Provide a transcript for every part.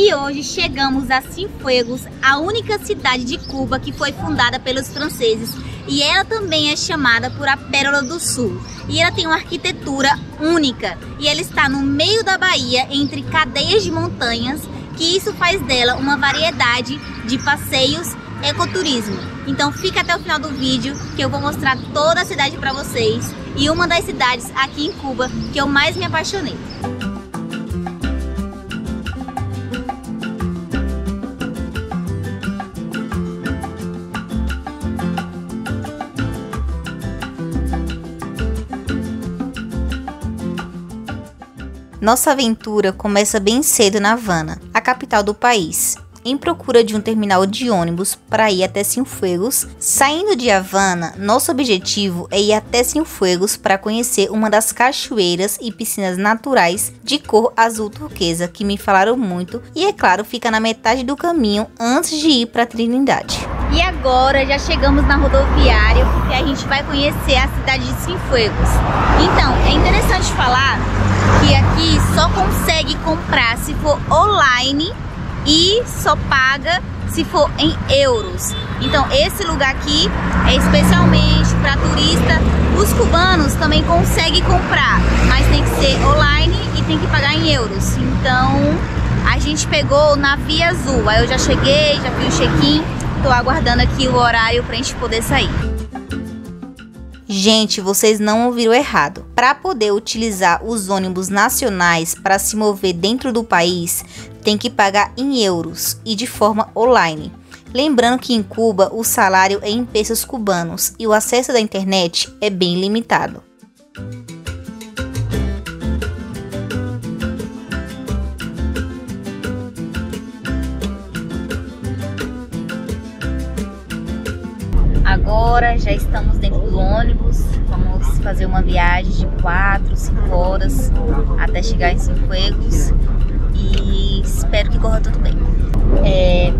E hoje chegamos a Cienfuegos, a única cidade de Cuba que foi fundada pelos franceses. E ela também é chamada por a Pérola do Sul. E ela tem uma arquitetura única. E ela está no meio da Bahia, entre cadeias de montanhas, que isso faz dela uma variedade de passeios ecoturismo. Então fica até o final do vídeo que eu vou mostrar toda a cidade para vocês. E uma das cidades aqui em Cuba que eu mais me apaixonei. Nossa aventura começa bem cedo na Havana, a capital do país, em procura de um terminal de ônibus para ir até Cienfuegos. Saindo de Havana, nosso objetivo é ir até Cienfuegos para conhecer uma das cachoeiras e piscinas naturais de cor azul turquesa que me falaram muito e, é claro, fica na metade do caminho antes de ir para Trindade. E agora já chegamos na rodoviária porque a gente vai conhecer a cidade de Cienfuegos. Então, é interessante falar que aqui só consegue comprar se for online e só paga se for em euros. Então esse lugar aqui é especialmente para turista. Os cubanos também conseguem comprar, mas tem que ser online e tem que pagar em euros. Então a gente pegou na Via Azul. Aí eu já cheguei, já fiz o check-in, tô aguardando aqui o horário pra gente poder sair. Gente, vocês não ouviram errado. Para poder utilizar os ônibus nacionais para se mover dentro do país, tem que pagar em euros e de forma online. Lembrando que em Cuba o salário é em pesos cubanos e o acesso da internet é bem limitado. Agora já estamos dentro do ônibus, vamos fazer uma viagem de 4, 5 horas até chegar em Cienfuegos e espero que corra tudo bem.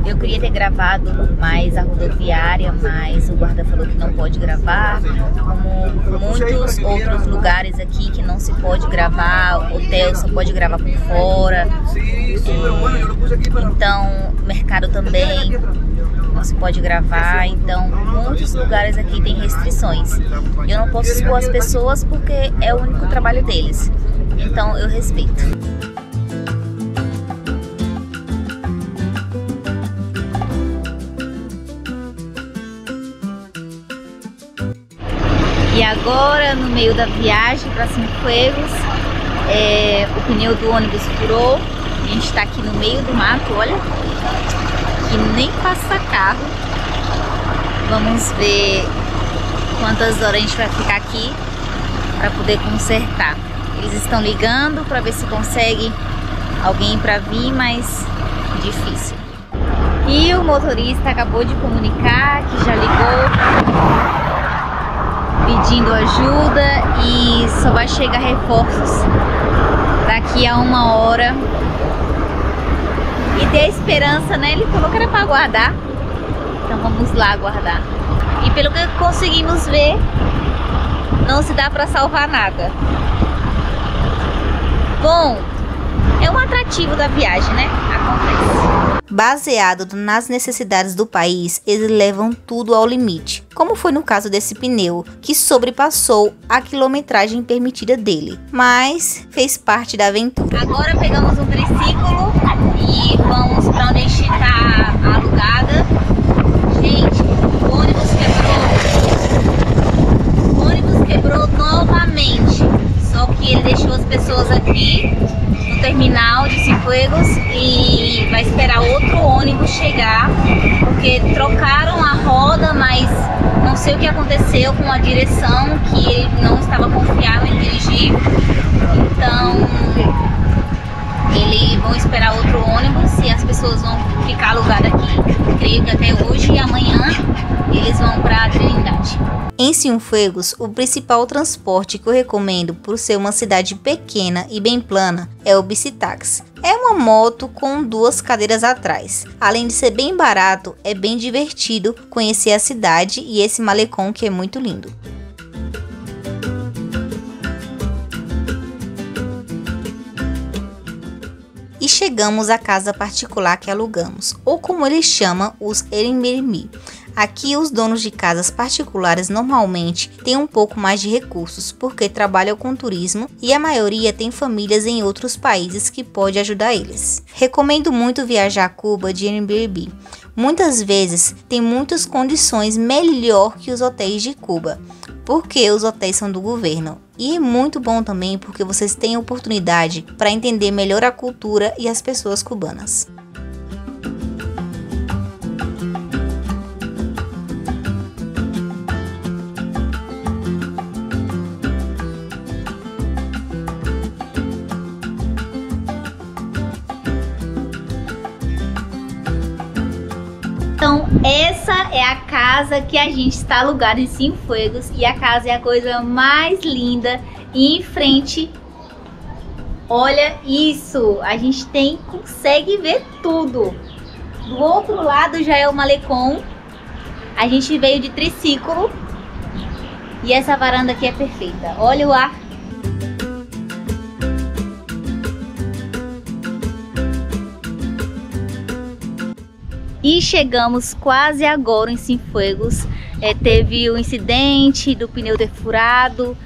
Eu queria ter gravado mais a rodoviária, mas o guarda falou que não pode gravar, como muitos outros lugares aqui que não se pode gravar, hotel só pode gravar por fora, então mercado também não se pode gravar, então muitos lugares aqui tem restrições. Eu não posso expor as pessoas porque é o único trabalho deles, então eu respeito. E agora, no meio da viagem para Cienfuegos, o pneu do ônibus furou. A gente está aqui no meio do mato, olha, que nem passa carro. Vamos ver quantas horas a gente vai ficar aqui para poder consertar. Eles estão ligando para ver se consegue alguém para vir, mas difícil. E o motorista acabou de comunicar que já ligou pedindo ajuda e só vai chegar reforços daqui a 1 hora. E ter esperança, né? Ele falou que era para aguardar, então vamos lá aguardar. E pelo que conseguimos ver, não se dá para salvar nada. Bom, é um atrativo da viagem, né? Acontece. Baseado nas necessidades do país, eles levam tudo ao limite, como foi no caso desse pneu, que sobrepassou a quilometragem permitida dele, mas fez parte da aventura. Agora pegamos um triciclo e vamos para onde a gente está alugada. Gente, o ônibus quebrou. O ônibus quebrou novamente, só que ele deixou as pessoas aqui no terminal de Cienfuegos e vai esperar outro ônibus chegar, porque trocaram a roda, mas não sei o que aconteceu com a direção, que ele não estava confiável em dirigir. Então eles vão esperar outro ônibus e as pessoas vão ficar alugadas aqui, creio que até hoje e amanhã eles vão para Trindade. Em Cienfuegos, o principal transporte que eu recomendo por ser uma cidade pequena e bem plana é o bicitaxi. É uma moto com 2 cadeiras atrás. Além de ser bem barato, é bem divertido conhecer a cidade e esse malecão que é muito lindo. E chegamos à casa particular que alugamos, ou como eles chamam, os Airbnb. Aqui os donos de casas particulares normalmente têm um pouco mais de recursos porque trabalham com turismo e a maioria tem famílias em outros países que pode ajudar eles. Recomendo muito viajar a Cuba de Airbnb. Muitas vezes tem muitas condições melhor que os hotéis de Cuba, porque os hotéis são do governo. E é muito bom também porque vocês têm oportunidade para entender melhor a cultura e as pessoas cubanas. Então essa é a casa que a gente está alugado em Cienfuegos e a casa é a coisa mais linda. E em frente, olha isso, a gente consegue ver tudo. Do outro lado já é o malecão. A gente veio de triciclo e essa varanda aqui é perfeita. Olha o ar. E chegamos quase agora em Cienfuegos. Teve o incidente do pneu ter furado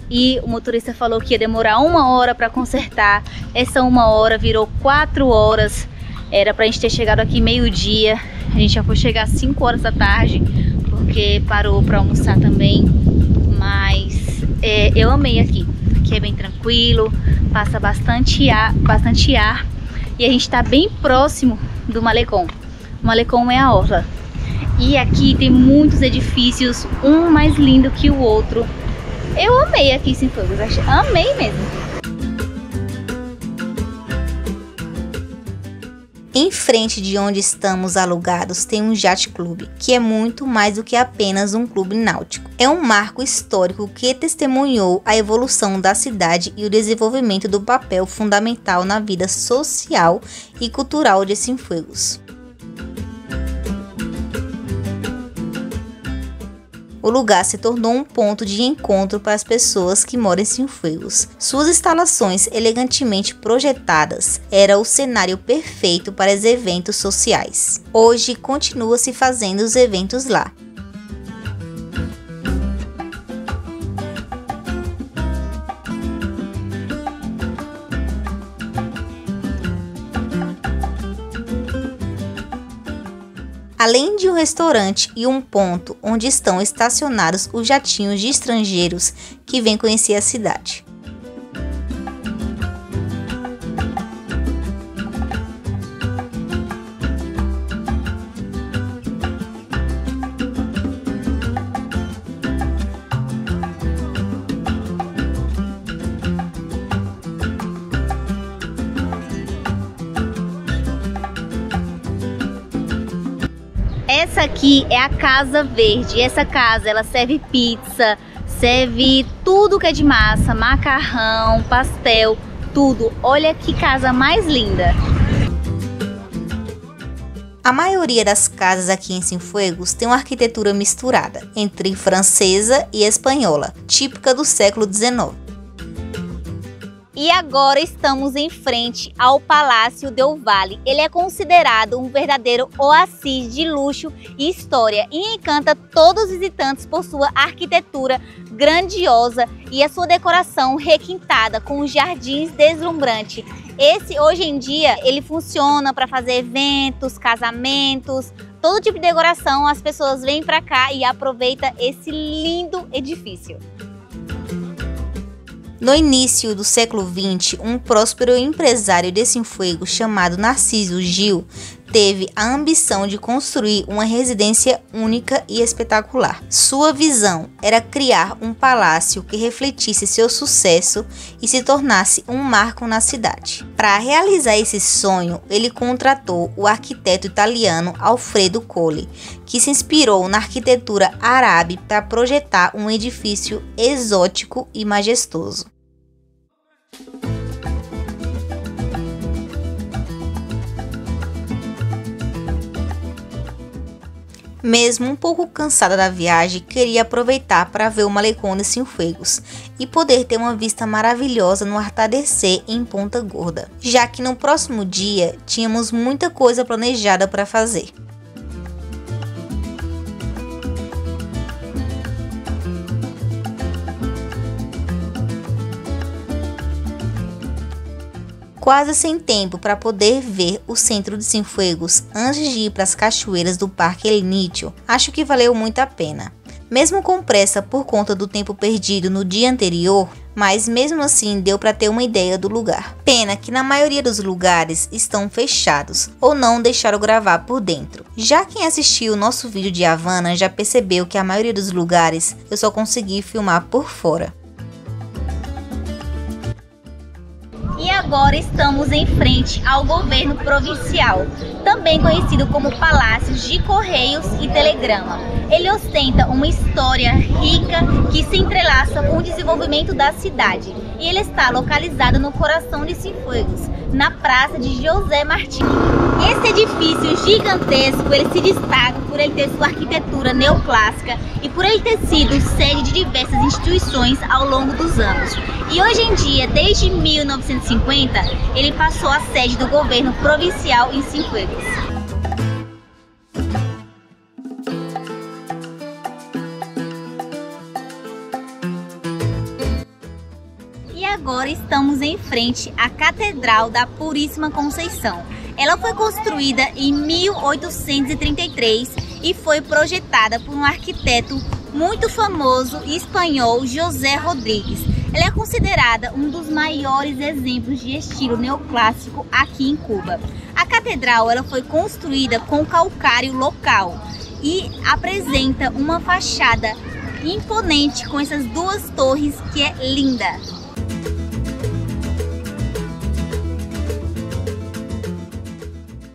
e o motorista falou que ia demorar 1 hora para consertar. Essa 1 hora virou 4 horas. Era pra gente ter chegado aqui meio-dia. A gente já foi chegar às 5 horas da tarde porque parou para almoçar também. Mas eu amei aqui. Aqui é bem tranquilo, passa bastante ar e a gente tá bem próximo do malecão. O malecão é a orla. E aqui tem muitos edifícios, um mais lindo que o outro. Eu amei aqui em Cienfuegos, amei mesmo. Em frente de onde estamos alugados tem um Yacht Club, que é muito mais do que apenas um clube náutico. É um marco histórico que testemunhou a evolução da cidade e o desenvolvimento do papel fundamental na vida social e cultural de Cienfuegos. O lugar se tornou um ponto de encontro para as pessoas que moram em Cienfuegos. Suas instalações elegantemente projetadas era o cenário perfeito para os eventos sociais. Hoje continua se fazendo os eventos lá. Além de um restaurante e um ponto onde estão estacionados os jatinhos de estrangeiros que vêm conhecer a cidade. Essa aqui é a Casa Verde. Essa casa, ela serve pizza, serve tudo que é de massa, macarrão, pastel, tudo. Olha que casa mais linda. A maioria das casas aqui em Cienfuegos tem uma arquitetura misturada entre francesa e espanhola, típica do século XIX. E agora estamos em frente ao Palácio Del Valle. Ele é considerado um verdadeiro oásis de luxo e história e encanta todos os visitantes por sua arquitetura grandiosa e a sua decoração requintada com os jardins deslumbrantes. Esse, hoje em dia, ele funciona para fazer eventos, casamentos, todo tipo de decoração. As pessoas vêm para cá e aproveitam esse lindo edifício. No início do século XX, um próspero empresário de Cienfuegos chamado Narciso Gil teve a ambição de construir uma residência única e espetacular. Sua visão era criar um palácio que refletisse seu sucesso e se tornasse um marco na cidade. Para realizar esse sonho, ele contratou o arquiteto italiano Alfredo Colli, que se inspirou na arquitetura árabe para projetar um edifício exótico e majestoso. Mesmo um pouco cansada da viagem, queria aproveitar para ver o malecão de Cienfuegos e poder ter uma vista maravilhosa no entardecer em Ponta Gorda, já que no próximo dia tínhamos muita coisa planejada para fazer. Quase sem tempo para poder ver o centro de Cienfuegos antes de ir para as cachoeiras do Parque El Nicho, acho que valeu muito a pena. Mesmo com pressa por conta do tempo perdido no dia anterior, mas mesmo assim deu para ter uma ideia do lugar. Pena que na maioria dos lugares estão fechados ou não deixaram gravar por dentro. Já quem assistiu o nosso vídeo de Havana já percebeu que a maioria dos lugares eu só consegui filmar por fora. E agora estamos em frente ao governo provincial, também conhecido como Palácios de Correios e Telegrama. Ele ostenta uma história rica que se entrelaça com o desenvolvimento da cidade. E ele está localizado no coração de Cienfuegos, na Praça de José Martí. Esse edifício gigantesco, ele se destaca por ele ter sua arquitetura neoclássica e por ele ter sido sede de diversas instituições ao longo dos anos. E hoje em dia, desde 1950, ele passou a sede do governo provincial em Cienfuegos. E agora estamos em frente à Catedral da Puríssima Conceição. Ela foi construída em 1833 e foi projetada por um arquiteto muito famoso espanhol, José Rodríguez. Ela é considerada um dos maiores exemplos de estilo neoclássico aqui em Cuba. A catedral ela foi construída com calcário local e apresenta uma fachada imponente com essas duas torres que é linda.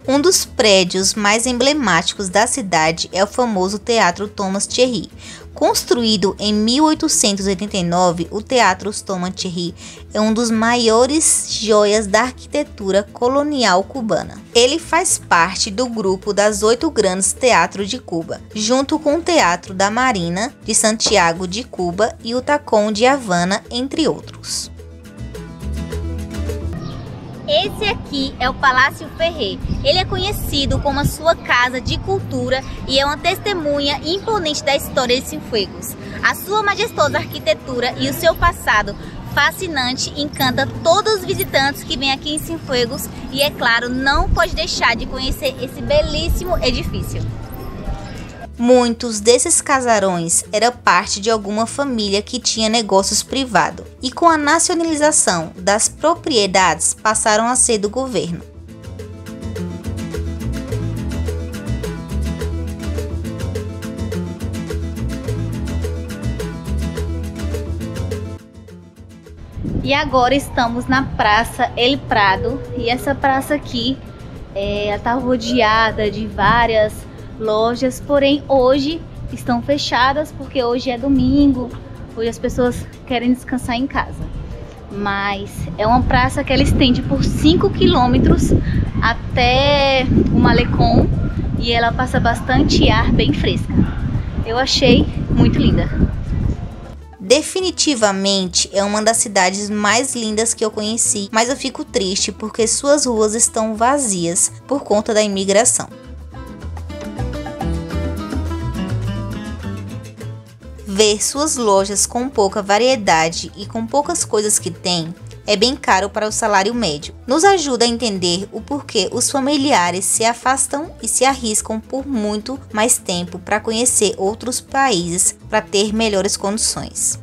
Um dos prédios mais emblemáticos da cidade é o famoso Teatro Thomas Thierry. Construído em 1889, o Teatro Thomas Thierry é um dos maiores joias da arquitetura colonial cubana. Ele faz parte do grupo das 8 grandes teatros de Cuba, junto com o Teatro da Marina de Santiago de Cuba e o Tacón de Havana, entre outros. Esse aqui é o Palácio Ferrer. Ele é conhecido como a sua casa de cultura e é uma testemunha imponente da história de Cienfuegos. A sua majestosa arquitetura e o seu passado fascinante encanta todos os visitantes que vêm aqui em Cienfuegos e, é claro, não pode deixar de conhecer esse belíssimo edifício. Muitos desses casarões eram parte de alguma família que tinha negócios privados e com a nacionalização das propriedades passaram a ser do governo. E agora estamos na Praça El Prado e essa praça aqui está rodeada de várias lojas, porém hoje estão fechadas porque hoje é domingo, hoje as pessoas querem descansar em casa. Mas é uma praça que ela estende por 5 quilômetros até o Malecón e ela passa bastante ar bem fresca. Eu achei muito linda. Definitivamente é uma das cidades mais lindas que eu conheci, mas eu fico triste porque suas ruas estão vazias por conta da imigração. Ver suas lojas com pouca variedade e com poucas coisas que tem é bem caro para o salário médio. Nos ajuda a entender o porquê os familiares se afastam e se arriscam por muito mais tempo para conhecer outros países para ter melhores condições.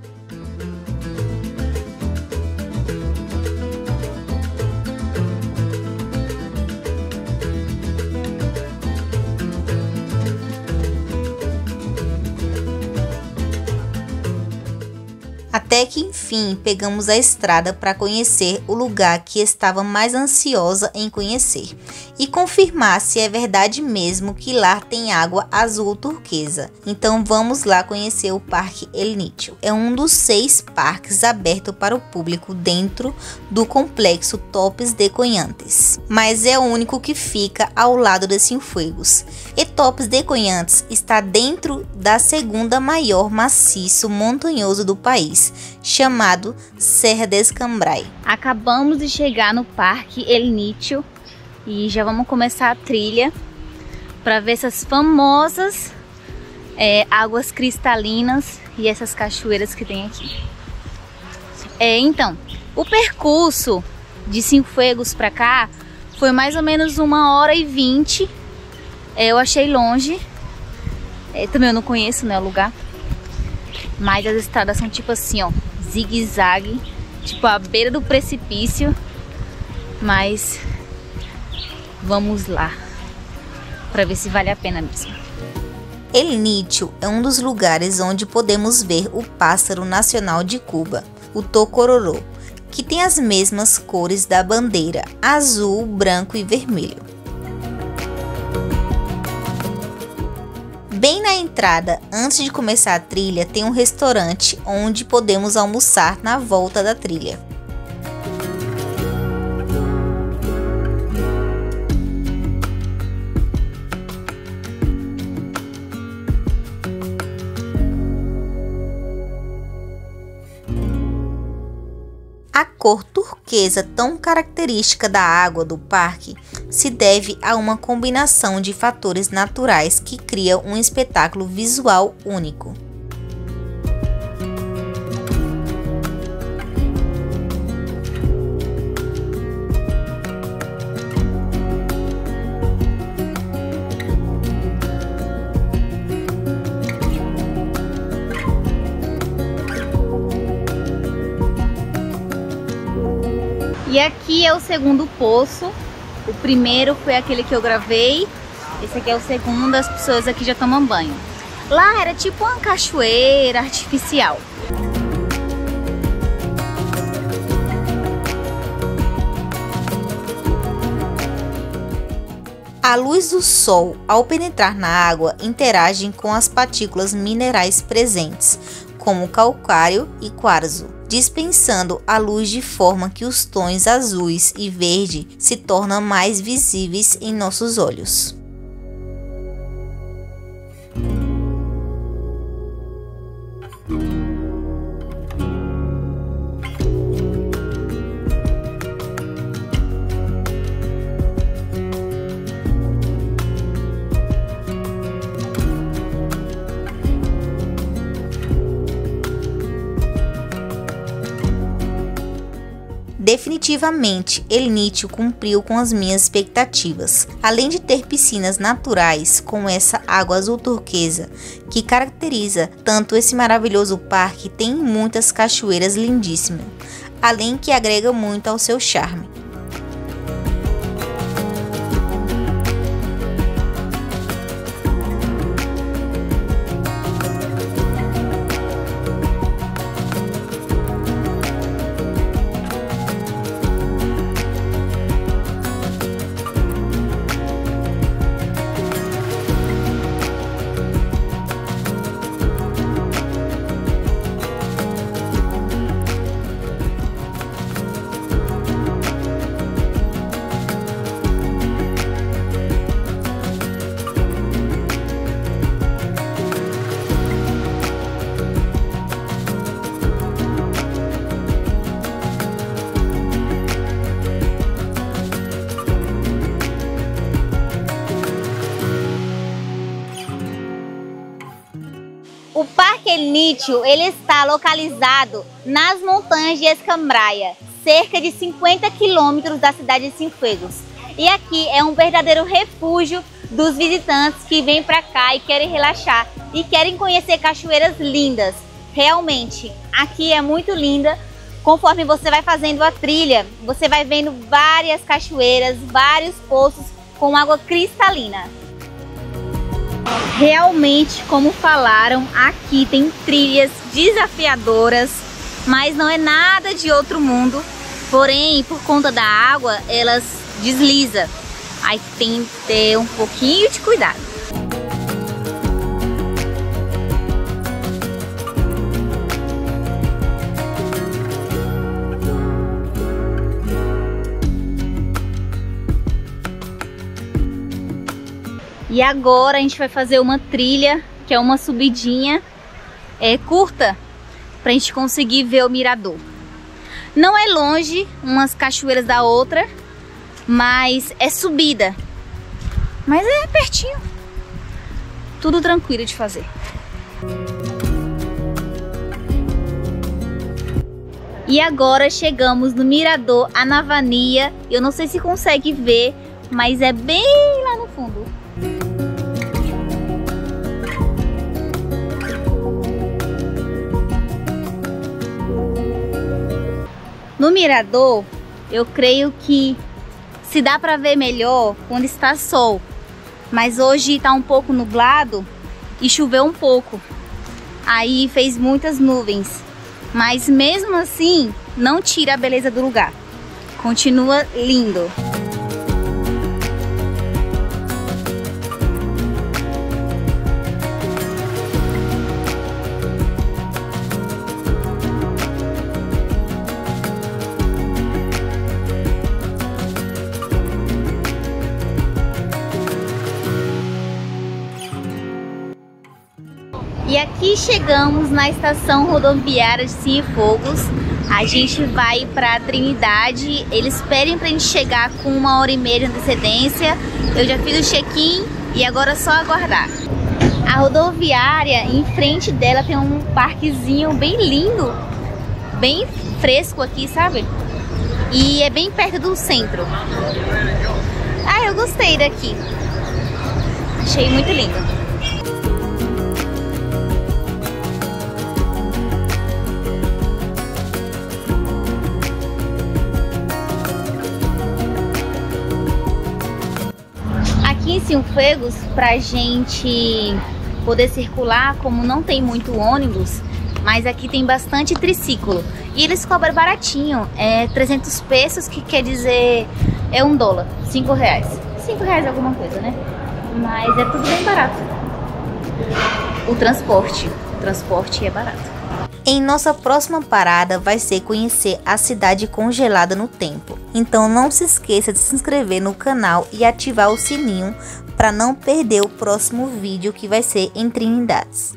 A Até que enfim pegamos a estrada para conhecer o lugar que estava mais ansiosa em conhecer e confirmar se é verdade mesmo que lá tem água azul turquesa. Então vamos lá conhecer o Parque El Nicho. É um dos 6 parques abertos para o público dentro do complexo Topes de Coyantes, mas é o único que fica ao lado de Cienfuegos. E Topes de Coyantes está dentro da segunda maior maciço montanhoso do país, chamado Serra de Escambray. Acabamos de chegar no Parque El Nicho e já vamos começar a trilha para ver essas famosas águas cristalinas e essas cachoeiras que tem aqui. Então, o percurso de Cienfuegos para cá foi mais ou menos 1h20. Eu achei longe. Também eu não conheço, né, o lugar. Mas as estradas são tipo assim, ó, zigue-zague, tipo à beira do precipício. Mas vamos lá para ver se vale a pena mesmo. El Nicho é um dos lugares onde podemos ver o pássaro nacional de Cuba, o tocororó, que tem as mesmas cores da bandeira, azul, branco e vermelho. Bem na entrada, antes de começar a trilha, tem um restaurante onde podemos almoçar na volta da trilha. A cor turquesa tão característica da água do parque se deve a uma combinação de fatores naturais que cria um espetáculo visual único. E aqui é o segundo poço. O primeiro foi aquele que eu gravei. Esse aqui é o segundo, as pessoas aqui já tomam banho. Lá era tipo uma cachoeira artificial. A luz do sol, ao penetrar na água, interagem com as partículas minerais presentes, como calcário e quartzo, dispensando a luz de forma que os tons azuis e verde se tornam mais visíveis em nossos olhos. Definitivamente, El Nicho cumpriu com as minhas expectativas. Além de ter piscinas naturais com essa água azul turquesa que caracteriza tanto esse maravilhoso parque, tem muitas cachoeiras lindíssimas, além que agrega muito ao seu charme. O Parque El Nicho, ele está localizado nas montanhas de Escambray, cerca de 50 quilômetros da cidade de Cienfuegos. E aqui é um verdadeiro refúgio dos visitantes que vêm para cá e querem relaxar e querem conhecer cachoeiras lindas. Realmente, aqui é muito linda. Conforme você vai fazendo a trilha, você vai vendo várias cachoeiras, vários poços com água cristalina. Realmente, como falaram, aqui tem trilhas desafiadoras, mas não é nada de outro mundo. Porém, por conta da água, elas deslizam. Aí tem que ter um pouquinho de cuidado. E agora a gente vai fazer uma trilha, que é uma subidinha curta, pra gente conseguir ver o mirador. Não é longe umas cachoeiras da outra, mas é subida. Mas é pertinho. Tudo tranquilo de fazer. E agora chegamos no mirador Anavania. Eu não sei se consegue ver, mas é bem lá no fundo. No mirador, eu creio que se dá para ver melhor quando está sol. Mas hoje está um pouco nublado e choveu um pouco. Aí fez muitas nuvens. Mas mesmo assim, não tira a beleza do lugar. Continua lindo. E aqui chegamos na estação rodoviária de Cienfuegos. A gente vai para Trindade. Eles pedem para a gente chegar com 1h30 de antecedência. Eu já fiz o check-in e agora é só aguardar. A rodoviária, em frente dela tem um parquezinho bem lindo, bem fresco aqui, sabe? E é bem perto do centro. Ah, eu gostei daqui. Achei muito lindo. Aqui em Cienfuegos, pra gente poder circular, como não tem muito ônibus, mas aqui tem bastante triciclo. E eles cobram baratinho, 300 pesos, que quer dizer $1, 5 reais. 5 reais alguma coisa, né? Mas é tudo bem barato. O transporte é barato. Em nossa próxima parada vai ser conhecer a cidade congelada no tempo. Então não se esqueça de se inscrever no canal e ativar o sininho para não perder o próximo vídeo que vai ser em Trindades.